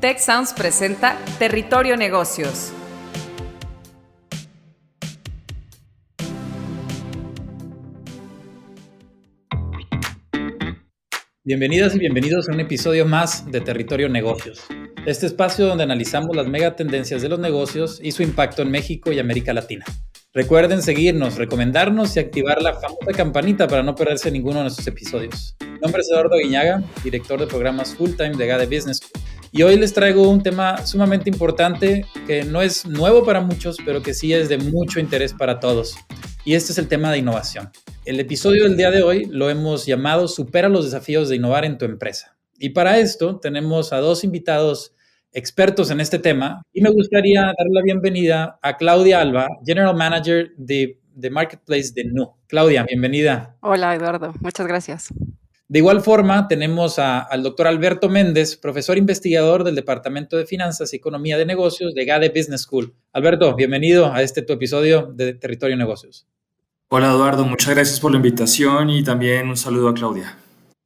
Tech Sounds presenta Territorio Negocios. Bienvenidas y bienvenidos a un episodio más de Territorio Negocios, este espacio donde analizamos las megatendencias de los negocios y su impacto en México y América Latina. Recuerden seguirnos, recomendarnos y activar la famosa campanita para no perderse ninguno de nuestros episodios. Mi nombre es Eduardo Guiñaga, director de programas full-time de GADE Business School. Y hoy les traigo un tema sumamente importante que no es nuevo para muchos, pero que sí es de mucho interés para todos. Y este es el tema de innovación. El episodio del día de hoy lo hemos llamado Supera los desafíos de innovar en tu empresa. Y para esto tenemos a dos invitados expertos en este tema y me gustaría dar la bienvenida a Claudia Alba, General Manager de Marketplace de Nu. Claudia, bienvenida. Hola, Eduardo. Muchas gracias. De igual forma, tenemos al doctor Alberto Méndez, profesor investigador del Departamento de Finanzas y Economía de Negocios de GADE Business School. Alberto, bienvenido a tu episodio de Territorio Negocios. Hola, Eduardo. Muchas gracias por la invitación y también un saludo a Claudia.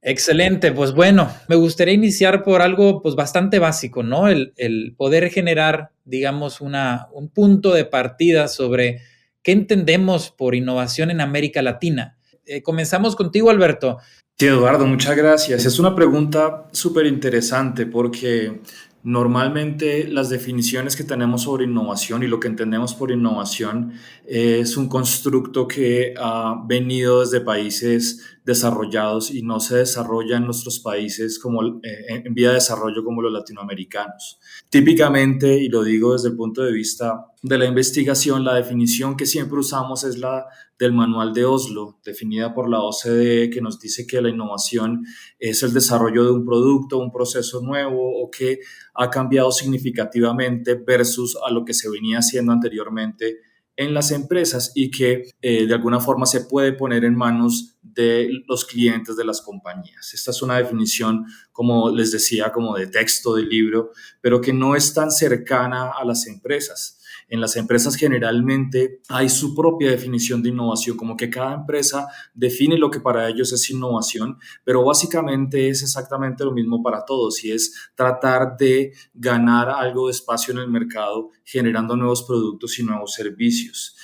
Excelente. Pues bueno, me gustaría iniciar por algo pues bastante básico, ¿no? El poder generar, digamos, un punto de partida sobre qué entendemos por innovación en América Latina. Comenzamos contigo, Alberto. Sí, Eduardo, muchas gracias. Es una pregunta súper interesante porque normalmente las definiciones que tenemos sobre innovación y lo que entendemos por innovación es un constructo que ha venido desde países desarrollados y no se desarrolla en nuestros países como en vía de desarrollo como los latinoamericanos. Típicamente, y lo digo desde el punto de vista de la investigación, la definición que siempre usamos es la del Manual de Oslo, definida por la OCDE, que nos dice que la innovación es el desarrollo de un producto, un proceso nuevo o que ha cambiado significativamente versus a lo que se venía haciendo anteriormente en las empresas y que de alguna forma se puede poner en manos de los clientes de las compañías. Esta es una definición, como les decía, como de texto, de libro, pero que no es tan cercana a las empresas. En las empresas generalmente hay su propia definición de innovación, como que cada empresa define lo que para ellos es innovación, pero básicamente es exactamente lo mismo para todos y es tratar de ganar algo de espacio en el mercado generando nuevos productos y nuevos servicios.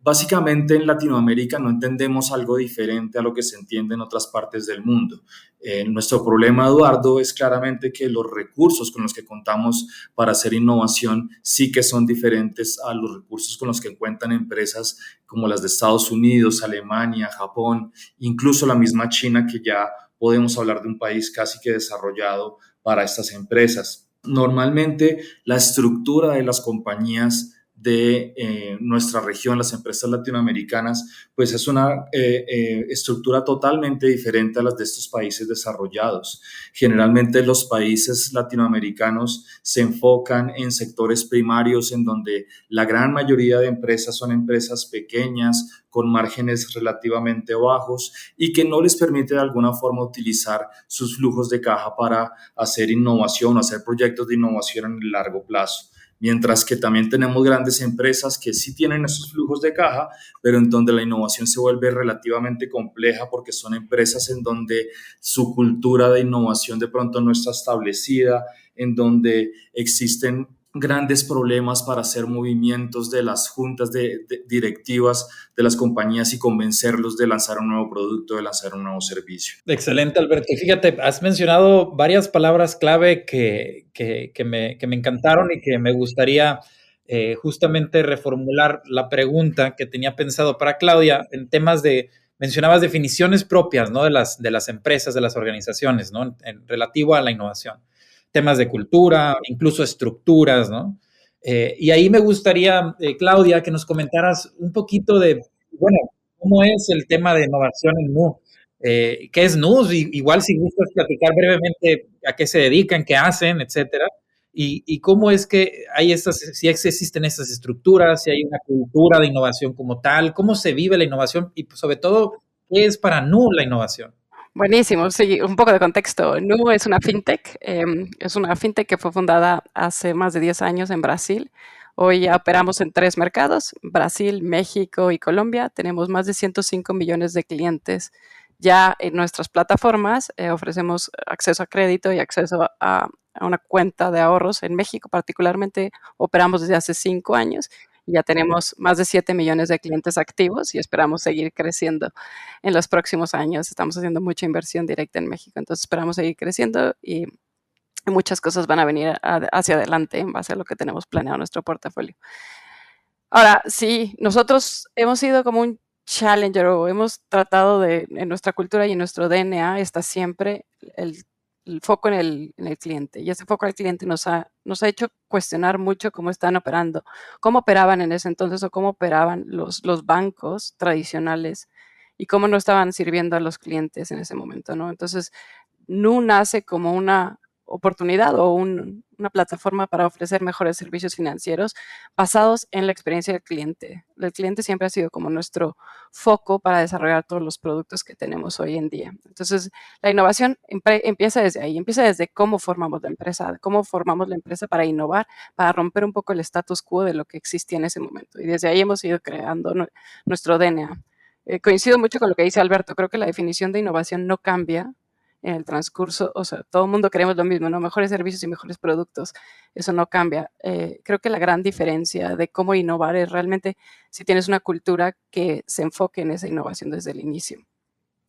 Básicamente en Latinoamérica no entendemos algo diferente a lo que se entiende en otras partes del mundo. Nuestro problema, Eduardo, es claramente que los recursos con los que contamos para hacer innovación sí que son diferentes a los recursos con los que cuentan empresas como las de Estados Unidos, Alemania, Japón, incluso la misma China, que ya podemos hablar de un país casi que desarrollado para estas empresas. Normalmente la estructura de las compañías de nuestra región, las empresas latinoamericanas, pues es una estructura totalmente diferente a las de estos países desarrollados. Generalmente los países latinoamericanos se enfocan en sectores primarios en donde la gran mayoría de empresas son empresas pequeñas, con márgenes relativamente bajos y que no les permite de alguna forma utilizar sus flujos de caja para hacer innovación o hacer proyectos de innovación en el largo plazo. Mientras que también tenemos grandes empresas que sí tienen esos flujos de caja, pero en donde la innovación se vuelve relativamente compleja porque son empresas en donde su cultura de innovación de pronto no está establecida, en donde existen grandes problemas para hacer movimientos de las juntas directivas de las compañías y convencerlos de lanzar un nuevo producto, de lanzar un nuevo servicio. Excelente, Alberto. Y fíjate, has mencionado varias palabras clave que me encantaron y que me gustaría justamente reformular la pregunta que tenía pensado para Claudia en temas mencionabas definiciones propias, ¿no? de las empresas, de las organizaciones, ¿no? en relativo a la innovación. Temas de cultura, incluso estructuras, ¿no? Y ahí me gustaría, Claudia, que nos comentaras un poquito de, bueno, cómo es el tema de innovación en Nu. ¿Qué es Nu? Igual si gustas platicar brevemente a qué se dedican, qué hacen, etcétera. Y cómo es que si existen estas estructuras, si hay una cultura de innovación como tal, cómo se vive la innovación y pues, sobre todo, ¿qué es para Nu la innovación? Buenísimo, sí, un poco de contexto. Nu es una fintech, que fue fundada hace más de 10 años en Brasil. Hoy ya operamos en 3 mercados, Brasil, México y Colombia. Tenemos más de 105 millones de clientes ya en nuestras plataformas. Ofrecemos acceso a crédito y acceso a a una cuenta de ahorros en México. Particularmente operamos desde hace 5 años y ya tenemos más de 7 millones de clientes activos y esperamos seguir creciendo en los próximos años. Estamos haciendo mucha inversión directa en México, entonces esperamos seguir creciendo y muchas cosas van a venir hacia adelante en base a lo que tenemos planeado en nuestro portafolio. Ahora, sí, nosotros hemos sido como un challenger o hemos tratado en nuestra cultura y en nuestro DNA está siempre el, el foco en el cliente. Y ese foco al cliente nos ha hecho cuestionar mucho cómo están operando, cómo operaban en ese entonces o cómo operaban los bancos tradicionales y cómo no estaban sirviendo a los clientes en ese momento, ¿no? Entonces, Nu nace como una oportunidad o una plataforma para ofrecer mejores servicios financieros basados en la experiencia del cliente. El cliente siempre ha sido como nuestro foco para desarrollar todos los productos que tenemos hoy en día. Entonces, la innovación empieza desde ahí, empieza desde cómo formamos la empresa, para innovar, para romper un poco el status quo de lo que existía en ese momento. Y desde ahí hemos ido creando nuestro DNA. Coincido mucho con lo que dice Alberto, creo que la definición de innovación no cambia en el transcurso, o sea, todo el mundo queremos lo mismo, ¿no? Mejores servicios y mejores productos, eso no cambia. Creo que la gran diferencia de cómo innovar es realmente si tienes una cultura que se enfoque en esa innovación desde el inicio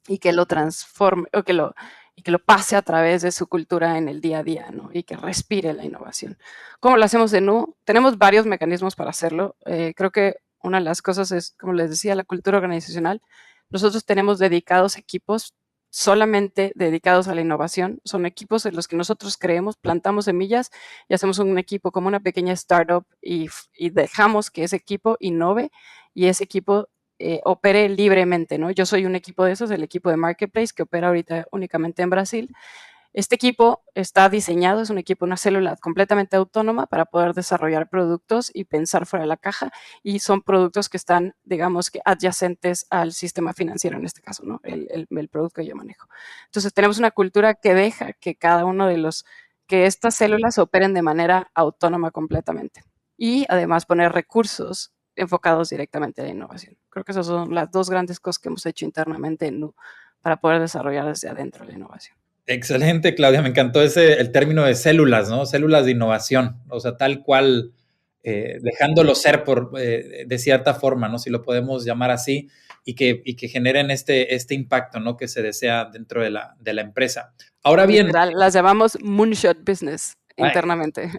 y que lo transforme y que lo pase a través de su cultura en el día a día, ¿no? Y que respire la innovación. ¿Cómo lo hacemos en Nu? Tenemos varios mecanismos para hacerlo. Creo que una de las cosas es, como les decía, la cultura organizacional. Nosotros tenemos dedicados equipos solamente dedicados a la innovación. Son equipos en los que nosotros creemos, plantamos semillas y hacemos un equipo como una pequeña startup y dejamos que ese equipo innove y ese equipo opere libremente, ¿no? Yo soy un equipo de esos, el equipo de Marketplace, que opera ahorita únicamente en Brasil. Este equipo está diseñado, es un equipo, una célula completamente autónoma para poder desarrollar productos y pensar fuera de la caja, y son productos que están, digamos, que adyacentes al sistema financiero en este caso, ¿no? El producto que yo manejo. Entonces tenemos una cultura que deja que cada uno que estas células operen de manera autónoma completamente y además poner recursos enfocados directamente a la innovación. Creo que esas son las dos grandes cosas que hemos hecho internamente en Nu para poder desarrollar desde adentro la innovación. Excelente, Claudia. Me encantó el término de células, ¿no? Células de innovación. O sea, tal cual, dejándolo ser de cierta forma, ¿no? Si lo podemos llamar así, y que generen este impacto, ¿no? Que se desea dentro de la empresa. Ahora bien. Literal, las llamamos moonshot business internamente.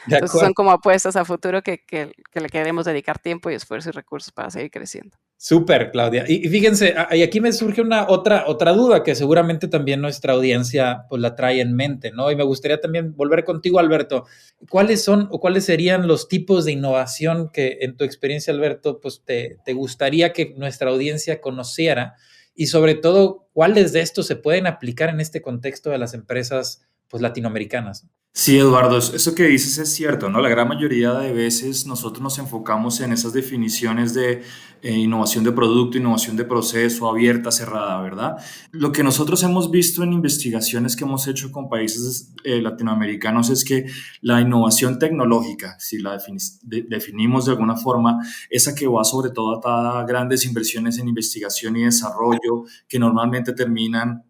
Entonces son como apuestas a futuro que le queremos dedicar tiempo y esfuerzo y recursos para seguir creciendo. Súper, Claudia. Y fíjense, y aquí me surge otra duda que seguramente también nuestra audiencia pues la trae en mente, ¿no? Y me gustaría también volver contigo, Alberto. ¿Cuáles son o cuáles serían los tipos de innovación que en tu experiencia, Alberto, pues te gustaría que nuestra audiencia conociera? Y sobre todo, ¿cuáles de estos se pueden aplicar en este contexto de las empresas pues latinoamericanas? Sí, Eduardo, eso que dices es cierto, ¿no? La gran mayoría de veces nosotros nos enfocamos en esas definiciones de innovación de producto, innovación de proceso, abierta, cerrada, ¿verdad? Lo que nosotros hemos visto en investigaciones que hemos hecho con países latinoamericanos es que la innovación tecnológica, si la definimos de alguna forma, esa que va sobre todo atada a grandes inversiones en investigación y desarrollo, que normalmente terminan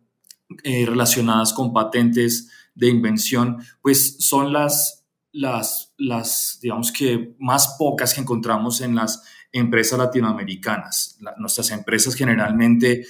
relacionadas con patentes de invención, pues son las digamos que más pocas que encontramos en las empresas latinoamericanas. Nuestras empresas generalmente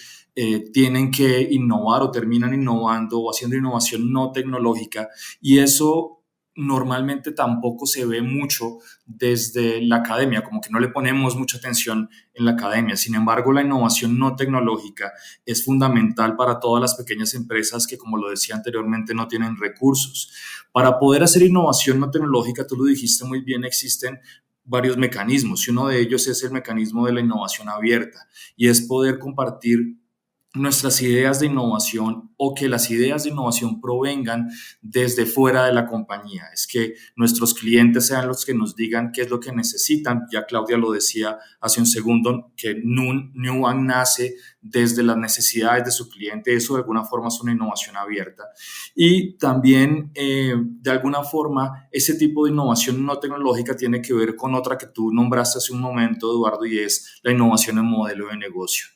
tienen que innovar o terminan innovando o haciendo innovación no tecnológica, y eso normalmente tampoco se ve mucho desde la academia, como que no le ponemos mucha atención en la academia. Sin embargo, la innovación no tecnológica es fundamental para todas las pequeñas empresas que, como lo decía anteriormente, no tienen recursos. Para poder hacer innovación no tecnológica, tú lo dijiste muy bien, existen varios mecanismos, y uno de ellos es el mecanismo de la innovación abierta, y es poder compartir nuestras ideas de innovación o que las ideas de innovación provengan desde fuera de la compañía. Es que nuestros clientes sean los que nos digan qué es lo que necesitan. Ya Claudia lo decía hace un segundo, que Nu nace desde las necesidades de su cliente. Eso de alguna forma es una innovación abierta. Y también de alguna forma ese tipo de innovación no tecnológica tiene que ver con otra que tú nombraste hace un momento, Eduardo, y es la innovación en modelo de negocio.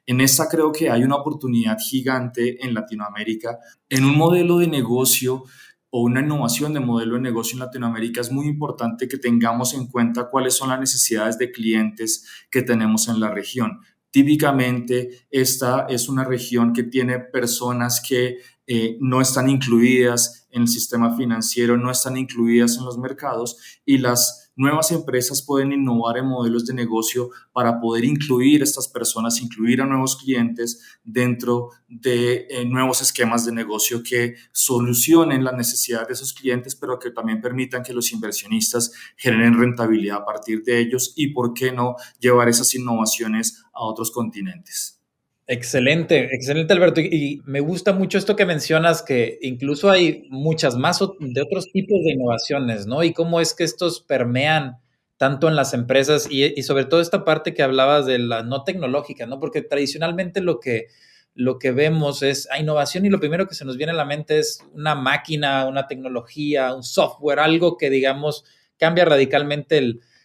En esta creo que hay una oportunidad gigante en Latinoamérica, en un modelo de negocio o una innovación de modelo de negocio en Latinoamérica, es muy importante que tengamos en cuenta cuáles son las necesidades de clientes que tenemos en la región. Típicamente, esta es una región que tiene personas que no están incluidas en el sistema financiero, no están incluidas en los mercados, y las nuevas empresas pueden innovar en modelos de negocio para poder incluir a estas personas, incluir a nuevos clientes dentro de nuevos esquemas de negocio que solucionen las necesidades de esos clientes, pero que también permitan que los inversionistas generen rentabilidad a partir de ellos y, ¿por qué no?, llevar esas innovaciones a otros continentes. Excelente, excelente, Alberto. Y me gusta mucho esto que mencionas, que incluso hay muchas más de otros tipos de innovaciones, ¿no? Y cómo es que estos permean tanto en las empresas y sobre todo esta parte que hablabas de la no tecnológica, ¿no? Porque tradicionalmente lo que vemos es a innovación y lo primero que se nos viene a la mente es una máquina, una tecnología, un software, algo que, digamos, cambia radicalmente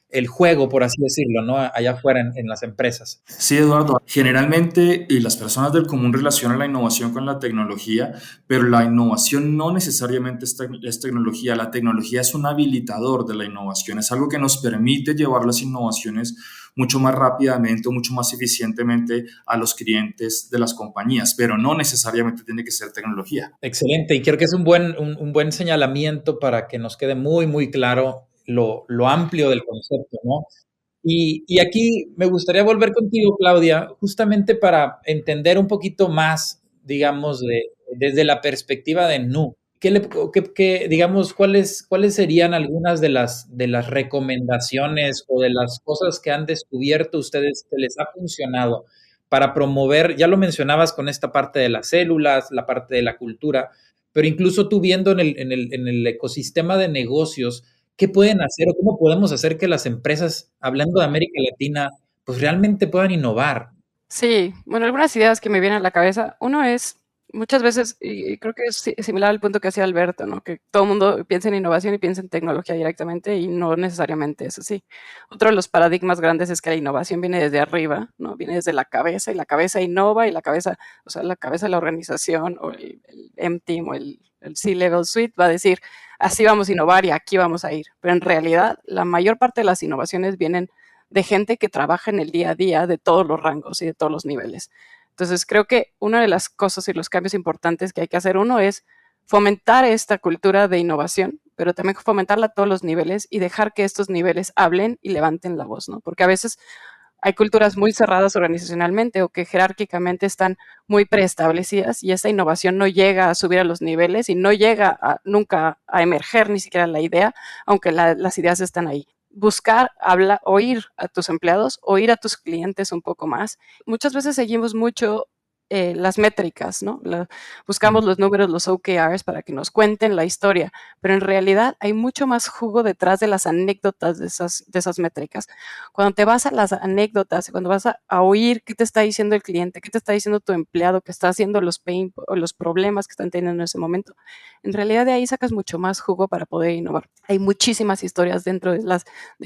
el juego, por así decirlo, ¿no? Allá afuera en las empresas. Sí, Eduardo. Generalmente las personas del común relacionan la innovación con la tecnología, pero la innovación no necesariamente es tecnología. La tecnología es un habilitador de la innovación, es algo que nos permite llevar las innovaciones mucho más rápidamente o mucho más eficientemente a los clientes de las compañías, pero no necesariamente tiene que ser tecnología. Excelente, y creo que es un buen señalamiento para que nos quede muy, muy claro lo amplio del concepto, ¿no? Y aquí me gustaría volver contigo, Claudia, justamente para entender un poquito más, digamos, desde la perspectiva de Nu. Digamos, cuáles serían algunas de las recomendaciones o de las cosas que han descubierto ustedes que les ha funcionado para promover, ya lo mencionabas con esta parte de las células, la parte de la cultura, pero incluso tú viendo en el ecosistema de negocios, ¿qué pueden hacer o cómo podemos hacer que las empresas, hablando de América Latina, pues realmente puedan innovar? Sí, bueno, algunas ideas que me vienen a la cabeza. Uno es, muchas veces, y creo que es similar al punto que hacía Alberto, ¿no? Que todo el mundo piensa en innovación y piensa en tecnología directamente y no necesariamente es así. Otro de los paradigmas grandes es que la innovación viene desde arriba, ¿no? Viene desde la cabeza y la cabeza innova y la cabeza, o sea, la cabeza de la organización o el M-Team o el C-Level Suite va a decir, así vamos a innovar y aquí vamos a ir. Pero en realidad, la mayor parte de las innovaciones vienen de gente que trabaja en el día a día de todos los rangos y de todos los niveles. Entonces, creo que una de las cosas y los cambios importantes que hay que hacer, uno es fomentar esta cultura de innovación, pero también fomentarla a todos los niveles y dejar que estos niveles hablen y levanten la voz, ¿no? Porque a veces hay culturas muy cerradas organizacionalmente o que jerárquicamente están muy preestablecidas y esa innovación no llega a subir a los niveles y no llega nunca a emerger ni siquiera la idea, aunque las ideas están ahí. Buscar, hablar, oír a tus empleados, oír a tus clientes un poco más. Muchas veces seguimos mucho las métricas, ¿no? Buscamos los números, los OKRs para que nos cuenten la historia, pero en realidad hay mucho más jugo detrás de las anécdotas de esas métricas. Cuando te vas a las anécdotas, cuando vas a oír qué te está diciendo el cliente, qué te está diciendo tu empleado, que está haciendo los problemas que están teniendo en ese momento, en realidad de ahí sacas mucho más jugo para poder innovar. Hay muchísimas historias dentro de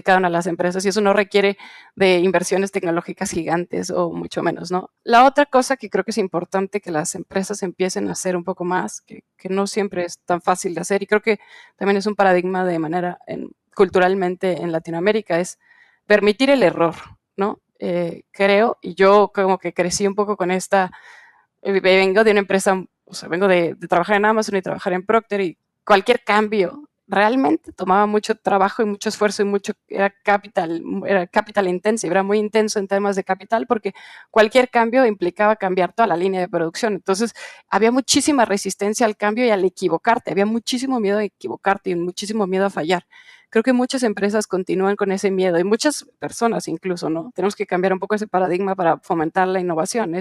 cada una de las empresas y eso no requiere de inversiones tecnológicas gigantes o mucho menos, ¿no? La otra cosa que creo que es importante que las empresas empiecen a hacer un poco más, que no siempre es tan fácil de hacer y creo que también es un paradigma de manera culturalmente en Latinoamérica, es permitir el error, ¿no? Creo, y yo como que crecí un poco con vengo de una empresa, o sea, vengo de trabajar en Amazon y trabajar en Procter y cualquier cambio realmente tomaba mucho trabajo y mucho esfuerzo y era capital intensive, era muy intenso en temas de capital porque cualquier cambio implicaba cambiar toda la línea de producción. Entonces, había muchísima resistencia al cambio y al equivocarte, había muchísimo miedo a equivocarte y muchísimo miedo a fallar. Creo que muchas empresas continúan con ese miedo y muchas personas incluso, ¿no? Tenemos que cambiar un poco ese paradigma para fomentar la innovación.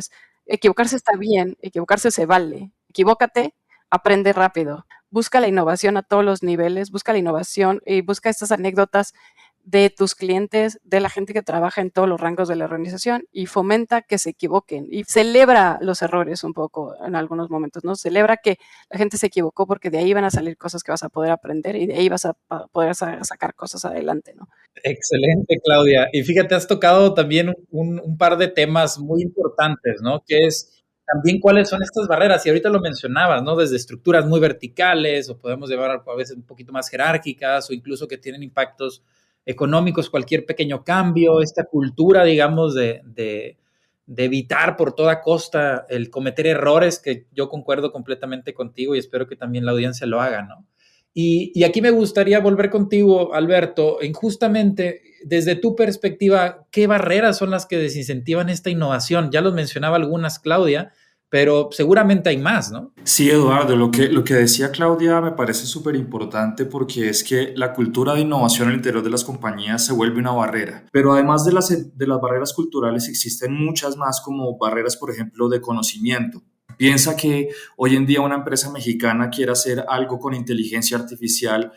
Equivocarse está bien, equivocarse se vale. Equivócate, aprende rápido. Busca la innovación a todos los niveles, busca la innovación y busca estas anécdotas de tus clientes, de la gente que trabaja en todos los rangos de la organización y fomenta que se equivoquen y celebra los errores un poco en algunos momentos, ¿no? Celebra que la gente se equivocó porque de ahí van a salir cosas que vas a poder aprender y de ahí vas a poder sacar cosas adelante, ¿no? Excelente, Claudia. Y fíjate, has tocado también un par de temas muy importantes, ¿no? Que es también cuáles son estas barreras. Y ahorita lo mencionabas, ¿no? Desde estructuras muy verticales o podemos llevar a veces un poquito más jerárquicas o incluso que tienen impactos económicos, cualquier pequeño cambio, esta cultura, digamos, de evitar por toda costa el cometer errores, que yo concuerdo completamente contigo y espero que también la audiencia lo haga, ¿no? Y aquí me gustaría volver contigo, Alberto, en justamente desde tu perspectiva, ¿qué barreras son las que desincentivan esta innovación? Ya los mencionaba algunas, Claudia, pero seguramente hay más, ¿no? Sí, Eduardo, lo que decía Claudia me parece súper importante porque es que la cultura de innovación al interior de las compañías se vuelve una barrera. Pero además de las barreras culturales existen muchas más como barreras, por ejemplo, de conocimiento. Piensa que hoy en día una empresa mexicana quiere hacer algo con inteligencia artificial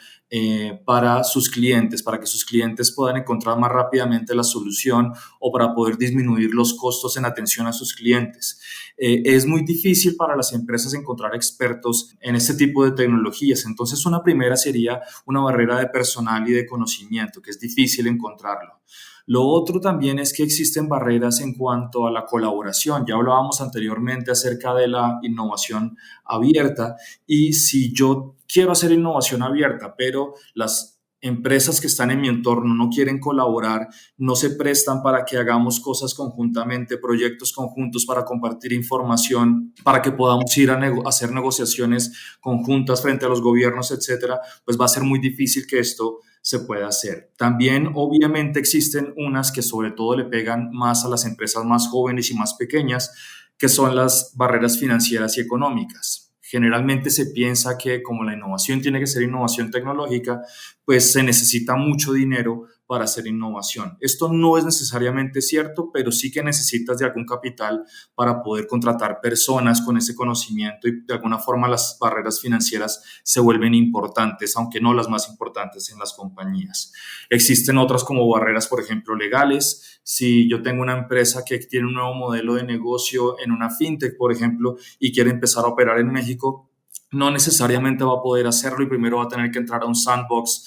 para sus clientes, para que sus clientes puedan encontrar más rápidamente la solución o para poder disminuir los costos en atención a sus clientes. Es muy difícil para las empresas encontrar expertos en este tipo de tecnologías. Entonces, una primera sería una barrera de personal y de conocimiento, que es difícil encontrarlo. Lo otro también es que existen barreras en cuanto a la colaboración. Ya hablábamos anteriormente acerca de la innovación abierta y si yo quiero hacer innovación abierta, pero las empresas que están en mi entorno no quieren colaborar, no se prestan para que hagamos cosas conjuntamente, proyectos conjuntos para compartir información, para que podamos ir a hacer negociaciones conjuntas frente a los gobiernos, etcétera, pues va a ser muy difícil que esto se puede hacer. También, obviamente, existen unas que sobre todo le pegan más a las empresas más jóvenes y más pequeñas, que son las barreras financieras y económicas. Generalmente se piensa que como la innovación tiene que ser innovación tecnológica, pues se necesita mucho dinero para hacer innovación. Esto no es necesariamente cierto, pero sí que necesitas de algún capital para poder contratar personas con ese conocimiento y de alguna forma las barreras financieras se vuelven importantes, aunque no las más importantes en las compañías. Existen otras como barreras, por ejemplo, legales. Si yo tengo una empresa que tiene un nuevo modelo de negocio en una fintech, por ejemplo, y quiere empezar a operar en México, no necesariamente va a poder hacerlo y primero va a tener que entrar a un sandbox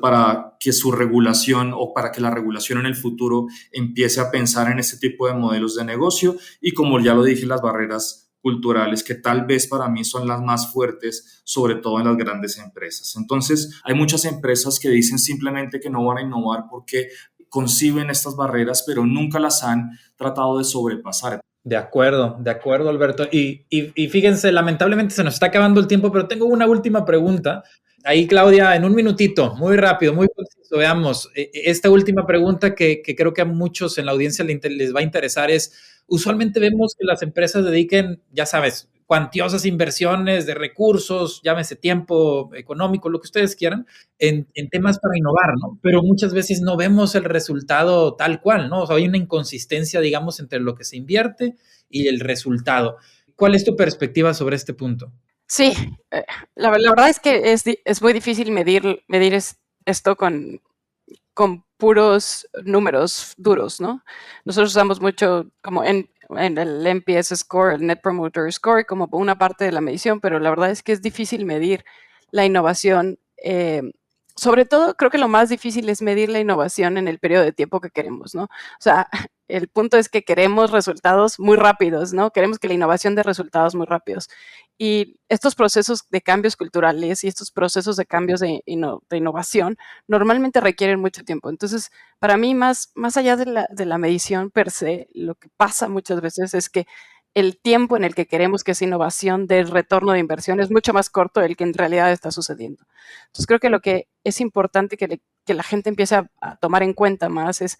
para que su regulación o para que la regulación en el futuro empiece a pensar en este tipo de modelos de negocio y como ya lo dije, las barreras culturales que tal vez para mí son las más fuertes, sobre todo en las grandes empresas. Entonces, hay muchas empresas que dicen simplemente que no van a innovar porque conciben estas barreras, pero nunca las han tratado de sobrepasar. De acuerdo, Alberto. Y fíjense, lamentablemente se nos está acabando el tiempo, pero tengo una última pregunta. Ahí, Claudia, en un minutito, muy rápido, muy conciso, veamos. Esta última pregunta que creo que a muchos en la audiencia les va a interesar es, usualmente vemos que las empresas dediquen, ya sabes, cuantiosas inversiones de recursos, llámese tiempo económico, lo que ustedes quieran, en temas para innovar, ¿no? Pero muchas veces no vemos el resultado tal cual, ¿no? O sea, hay una inconsistencia, digamos, entre lo que se invierte y el resultado. ¿Cuál es tu perspectiva sobre este punto? Sí, la verdad es que es muy difícil medir esto con puros números duros, ¿no? Nosotros usamos mucho como en el NPS score, el Net Promoter Score, como una parte de la medición, pero la verdad es que es difícil medir la innovación. Sobre todo, creo que lo más difícil es medir la innovación en el periodo de tiempo que queremos, ¿no? O sea, el punto es que queremos resultados muy rápidos, ¿no? Queremos que la innovación dé resultados muy rápidos. Y estos procesos de cambios culturales y estos procesos de cambios de innovación normalmente requieren mucho tiempo. Entonces, para mí, más allá de la medición per se, lo que pasa muchas veces es que el tiempo en el que queremos que esa innovación dé retorno de inversión es mucho más corto del que en realidad está sucediendo. Entonces, creo que lo que es importante que la gente empiece a tomar en cuenta más es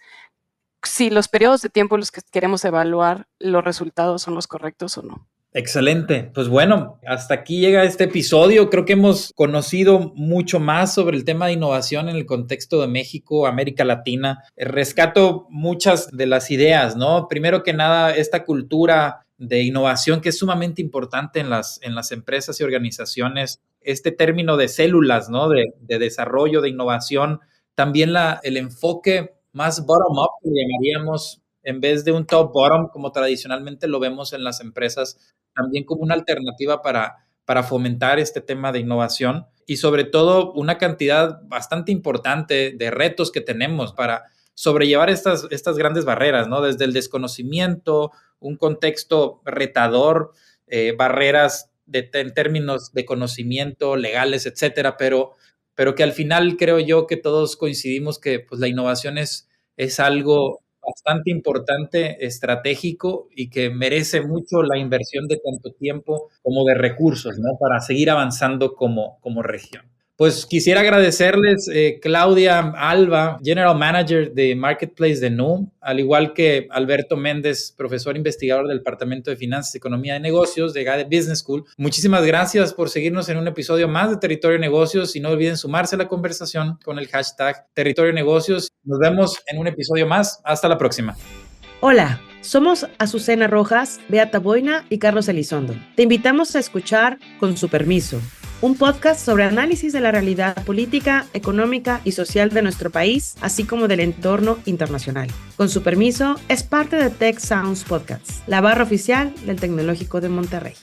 si los periodos de tiempo en los que queremos evaluar los resultados son los correctos o no. Excelente. Pues bueno, hasta aquí llega este episodio. Creo que hemos conocido mucho más sobre el tema de innovación en el contexto de México, América Latina. Rescato muchas de las ideas, ¿no? Primero que nada, esta cultura de innovación que es sumamente importante en las empresas y organizaciones. Este término de células, ¿no? De desarrollo, de innovación. También el enfoque más bottom-up, que llamaríamos, en vez de un top-bottom, como tradicionalmente lo vemos en las empresas, también como una alternativa para fomentar este tema de innovación y sobre todo una cantidad bastante importante de retos que tenemos para sobrellevar estas grandes barreras, ¿no? Desde el desconocimiento, un contexto retador, barreras en términos de conocimiento, legales, etcétera, pero que al final creo yo que todos coincidimos que pues, la innovación es algo bastante importante, estratégico y que merece mucho la inversión de tanto tiempo como de recursos, ¿no? Para seguir avanzando como región. Pues quisiera agradecerles, Claudia Alba, General Manager de Marketplace de Nu, al igual que Alberto Méndez, profesor investigador del Departamento de Finanzas y Economía de Negocios de GADE Business School. Muchísimas gracias por seguirnos en un episodio más de Territorio Negocios y no olviden sumarse a la conversación con el hashtag Territorio Negocios. Nos vemos en un episodio más. Hasta la próxima. Hola, somos Azucena Rojas, Beata Boina y Carlos Elizondo. Te invitamos a escuchar Con su permiso, un podcast sobre análisis de la realidad política, económica y social de nuestro país, así como del entorno internacional. Con su permiso, es parte de Tech Sounds Podcasts, la barra oficial del Tecnológico de Monterrey.